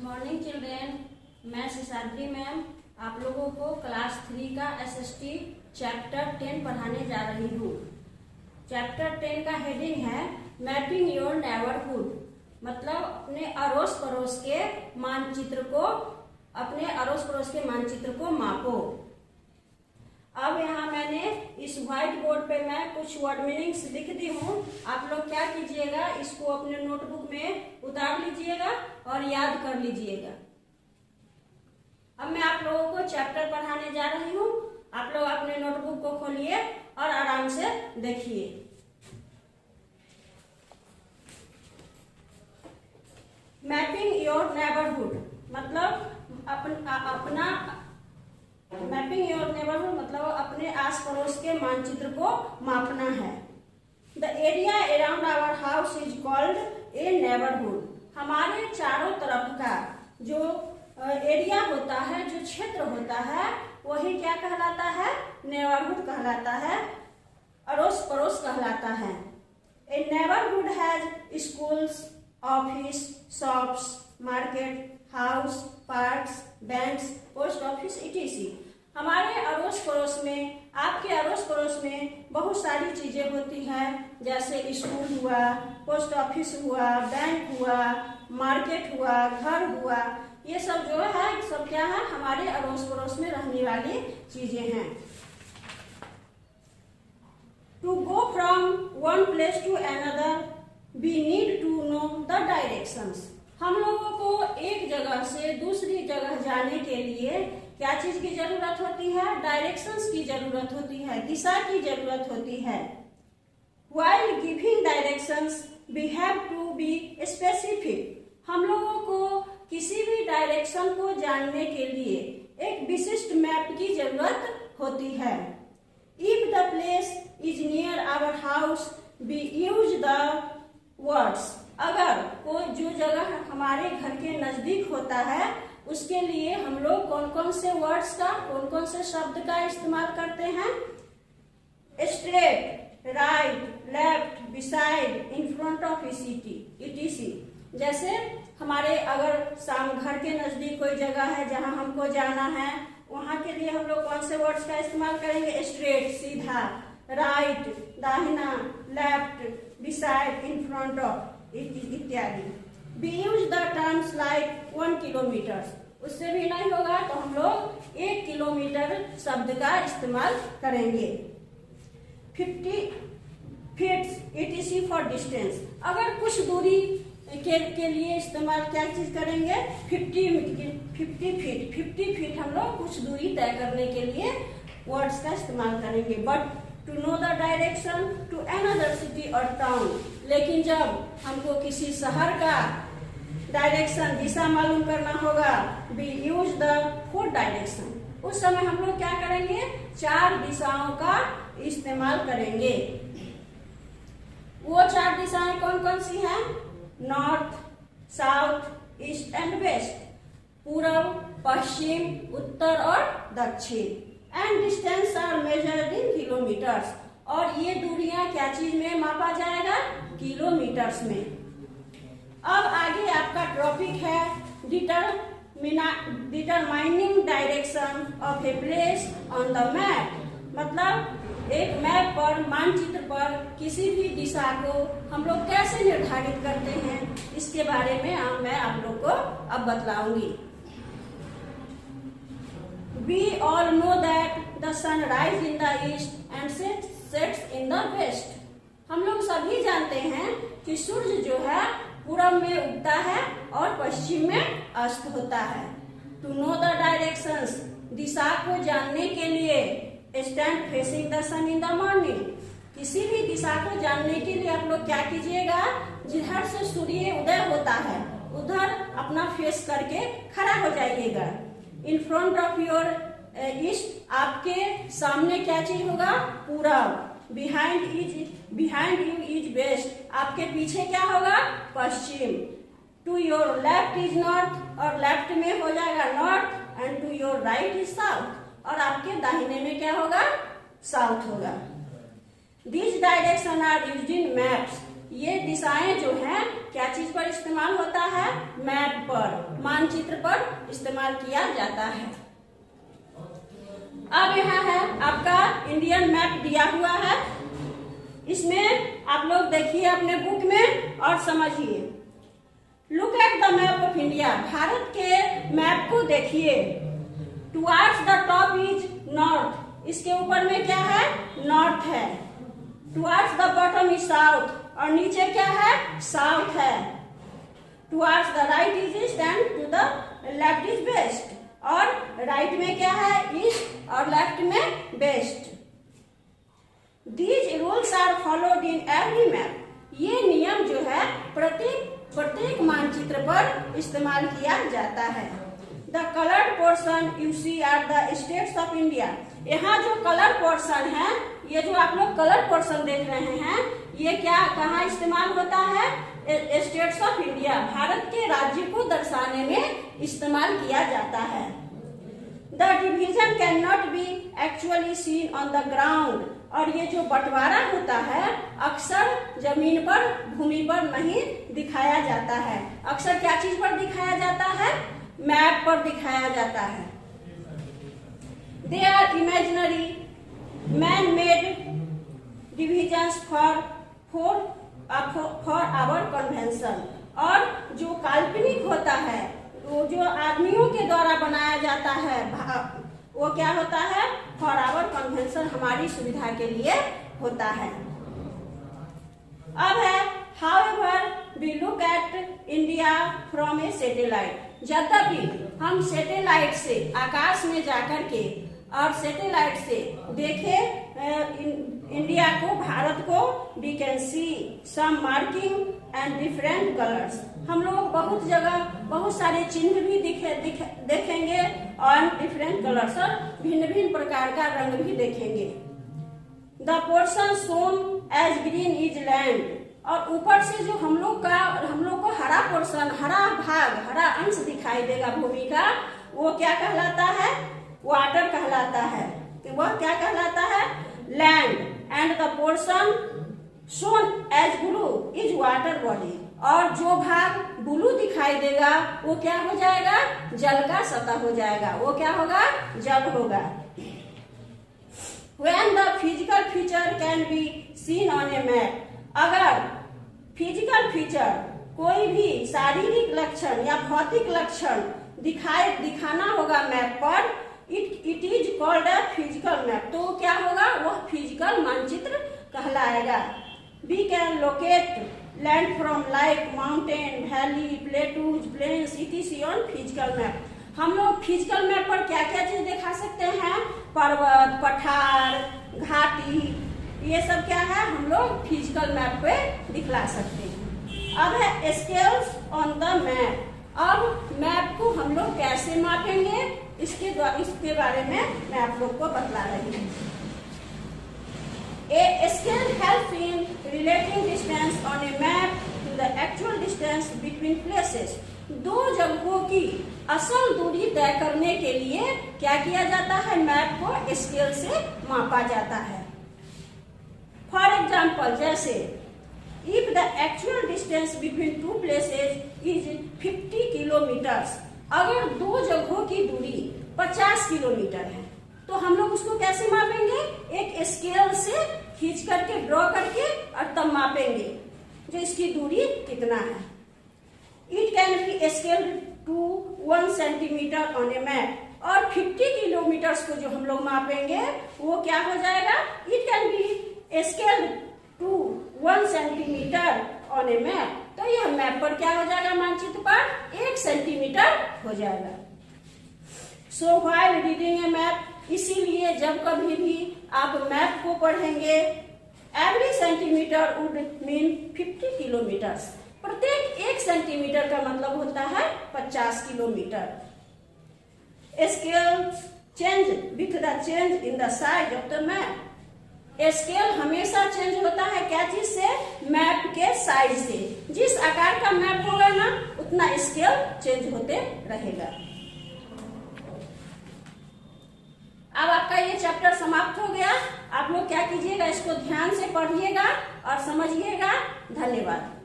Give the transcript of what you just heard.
Morning children, मैं Seshadri ma'am आप लोगों को क्लास 3 का एसएसटी चैप्टर 10 पढ़ाने जा रही हूँ। चैप्टर 10 का हेडिंग है मैपिंग योर नेबरहुड, मतलब अपने अड़ोस पड़ोस के मानचित्र को मापो। अब यहाँ मैंने इस व्हाइट बोर्ड पे मैं कुछ वर्ड मीनिंग्स लिख दी हूँ। आप लोग क्या कीजिएगा, इसको अपने नोटबुक में उतार लीजिएगा और याद कर लीजिएगा। अब मैं आप लोगों को चैप्टर पढ़ाने जा रही हूँ। आप लोग अपने नोटबुक को खोलिए और आराम से देखिए। मैपिंग योर नेबरहुड मतलब अपने आस पड़ोस के मानचित्र को मापना है। The area around our house is called a neighbourhood. हमारे चारों तरफ का जो एरिया होता है, जो क्षेत्र होता है, वही क्या कहलाता है? नेबरहुड कहलाता है, अड़ोस पड़ोस कहलाता है। A neighbourhood has schools, office, shops, market, house, parks, banks, post office etc। हमारे अड़ोस पड़ोस में, आपके अड़ोस पड़ोस में बहुत सारी चीजें होती हैं, जैसे स्कूल हुआ, पोस्ट ऑफिस हुआ, बैंक हुआ, मार्केट हुआ, घर हुआ। ये सब जो है सब क्या है? हमारे अड़ोस पड़ोस में रहने वाली चीजें हैं। To go from one place to another we need to know the directions. हम लोगों को एक जगह से दूसरी जगह जाने के लिए क्या चीज की जरूरत होती है? डायरेक्शंस की जरूरत होती है, दिशा की जरूरत होती है। While giving directions, we have to be specific। हम लोगों को किसी भी डायरेक्शन को जानने के लिए एक विशिष्ट मैप की जरूरत होती है। If the place is near our house, we use the words। अगर कोई जो जगह हमारे घर के नजदीक होता है, उसके लिए हम लोग कौन कौन से वर्ड्स का, कौन कौन से शब्द का इस्तेमाल करते हैं? Straight, right, left, beside, in front of etc। जैसे हमारे अगर घर के नजदीक कोई जगह है जहां हमको जाना है, वहां के लिए हम लोग कौन से वर्ड्स का इस्तेमाल करेंगे? स्ट्रेट, सीधा, राइट, दाहिना, left, beside, in front of इत्यादि। We use the terms like 1 kilometre. उससे भी नहीं होगा तो हम लोग 1 किलोमीटर शब्द का इस्तेमाल करेंगे। 50 फीट etc फॉर डिस्टेंस। अगर कुछ दूरी के लिए इस्तेमाल क्या चीज करेंगे? 50 फीट हम लोग कुछ दूरी तय करने के लिए वर्ड्स का इस्तेमाल करेंगे। But to know the direction to another city और टाउन। लेकिन जब हमको किसी शहर का डायरेक्शन, दिशा मालूम करना होगा, वी यूज द 4 डायरेक्शन। उस समय हम लोग क्या करेंगे? 4 दिशाओं का इस्तेमाल करेंगे। वो 4 दिशाएं कौन कौन सी हैं? North, south, east and west. पूर्व, पश्चिम, उत्तर और दक्षिण। And distance are measured in kilometres. और ये दूरियां क्या चीज में मापा जाएगा? किलोमीटर्स में। अब आगे आपका टॉपिक है determining direction of a place on the map. मतलब एक मैप पर, मानचित्र पर किसी भी दिशा को हम लोग कैसे निर्धारित करते हैं, इसके बारे में मैं आप लोग को अब बतलाऊंगी। We all know that the sun rises in the east and sets in the west। हम लोग सभी जानते हैं कि सूर्य जो है पूरब में उगता है और पश्चिम में अस्त होता है। टू नो द डायरेक्शंस, दिशा को जानने के लिए stand facing the sun in the morning. किसी भी दिशा को जानने के लिए आप लोग क्या कीजिएगा? जिधर से सूर्य उदय होता है उधर अपना फेस करके खड़ा हो जाइएगा। In front of your east, आपके सामने क्या चीज होगा? पूरब। बिहाइंड यू इज वेस्ट, आपके पीछे क्या होगा? पश्चिम। To your left is north, और लेफ्ट में हो जाएगा north. And to your right is south, और आपके दाहिने में क्या होगा? साउथ होगा। This direction are used in maps. ये दिशाएं जो हैं क्या चीज पर इस्तेमाल होता है? मैप पर, मानचित्र पर इस्तेमाल किया जाता है। अब यहाँ है आपका इंडियन मैप दिया हुआ है, इसमें आप लोग देखिए अपने बुक में और समझिए। Look at the map of India, भारत के मैप को देखिए। Towards the top is north, इसके ऊपर में क्या है? नॉर्थ है। Towards the bottom is south, और नीचे क्या है? साउथ है। Towards the right is east and to the left is west, और राइट में क्या है? ईस्ट, और लेफ्ट में west. These rules are followed in every map. ये नियम जो है प्रत्येक मानचित्र पर इस्तेमाल किया जाता है। The colored portion you see are the states of India. यहाँ जो कलर पोर्शन है, ये जो आप लोग कलर पोर्शन देख रहे हैं, ये क्या कहाँ इस्तेमाल होता है? स्टेट्स ऑफ इंडिया, भारत के राज्य को दर्शाने में इस्तेमाल किया जाता है। The division cannot be actually seen on the ground. और ये जो बंटवारा होता है अक्सर जमीन पर, भूमि पर नहीं दिखाया जाता है। अक्सर क्या चीज पर दिखाया जाता है? मैप पर दिखाया जाता है। They are imaginary man-made divisions for our convention. और जो काल्पनिक होता है, वो जो आदमियों के द्वारा बनाया जाता है, वो क्या होता है? फॉर आवर कन्वेंशन, हमारी सुविधा के लिए होता है। अब है however we look at India from a satellite. यद्यपि हम सैटेलाइट से, आकाश में जाकर के और सैटेलाइट से देखे इंडिया को, भारत को, we can see some marking and different colours. हम लोग बहुत जगह बहुत सारे चिन्ह भी देखेंगे और डिफरेंट कलर्स, और भिन्न भिन्न प्रकार का रंग भी देखेंगे। The portion shown as green is land, और ऊपर से जो हम लोग को हरा पोर्शन, हरा भाग, हरा अंश दिखाई देगा भूमि का, वो क्या कहलाता है? वाटर कहलाता है। तो वह क्या कहलाता है? Land. And the portion shown as blue is water body, और जो भाग ब्लू दिखाई देगा वो क्या हो जाएगा? जल का सतह हो जाएगा। वो क्या होगा? जल होगा। When the physical feature can be seen on a map, अगर फिजिकल फीचर, कोई भी शारीरिक लक्षण या भौतिक लक्षण दिखाना होगा मैप पर, it is called a physical map. तो क्या होगा? वह फिजिकल मानचित्र कहलाएगा। We can locate land from like mountain, valley, plateaus, plains etc on physical map. हम लोग फिजिकल मैप पर क्या क्या चीज दिखा सकते हैं? पर्वत, पठार, घाटी, ये सब क्या है? हम लोग फिजिकल मैप पे दिखला सकते हैं। अब है स्केल्स ऑन द मैप। अब मैप को हम लोग कैसे मापेंगे, इसके बारे में मैं आप लोग को बतला रही हूँ। A scale helps in relating distance on a map to the actual distance between places. दो जगहों की असल दूरी तय करने के लिए क्या किया जाता है? मैप को स्केल से मापा जाता है। फॉर एग्जाम्पल, जैसे if the actual distance between two places is 50 kilometres, अगर दो जगहों की दूरी 50 किलोमीटर है, तो हम लोग उसको कैसे मापेंगे? एक स्केल से खींच करके, ड्रॉ करके, और तब मापेंगे जो इसकी दूरी कितना है। It can be scale to 1 centimetre on a map, और 50 किलोमीटर को जो हम लोग मापेंगे वो क्या हो जाएगा? It can be scale to 1 centimetre on a map. तो यह मैप पर क्या हो जाएगा? मानचित्र पर 1 सेंटीमीटर हो जाएगा। सो व्हाइल रीडिंग ए मैप, इसीलिए जब कभी भी आप मैप को पढ़ेंगे, every centimetre would mean 50 kilometre. प्रत्येक 1 सेंटीमीटर का मतलब होता है 50 kilometre. Scale change with the change in the size of the map. Scale हमेशा चेंज होता है क्या चीज से? मैप के साइज से। जिस आकार का मैप होगा ना, उतना स्केल चेंज होते रहेगा। अब आपका ये चैप्टर समाप्त हो गया। आप लोग क्या कीजिएगा? इसको ध्यान से पढ़िएगा और समझिएगा। धन्यवाद।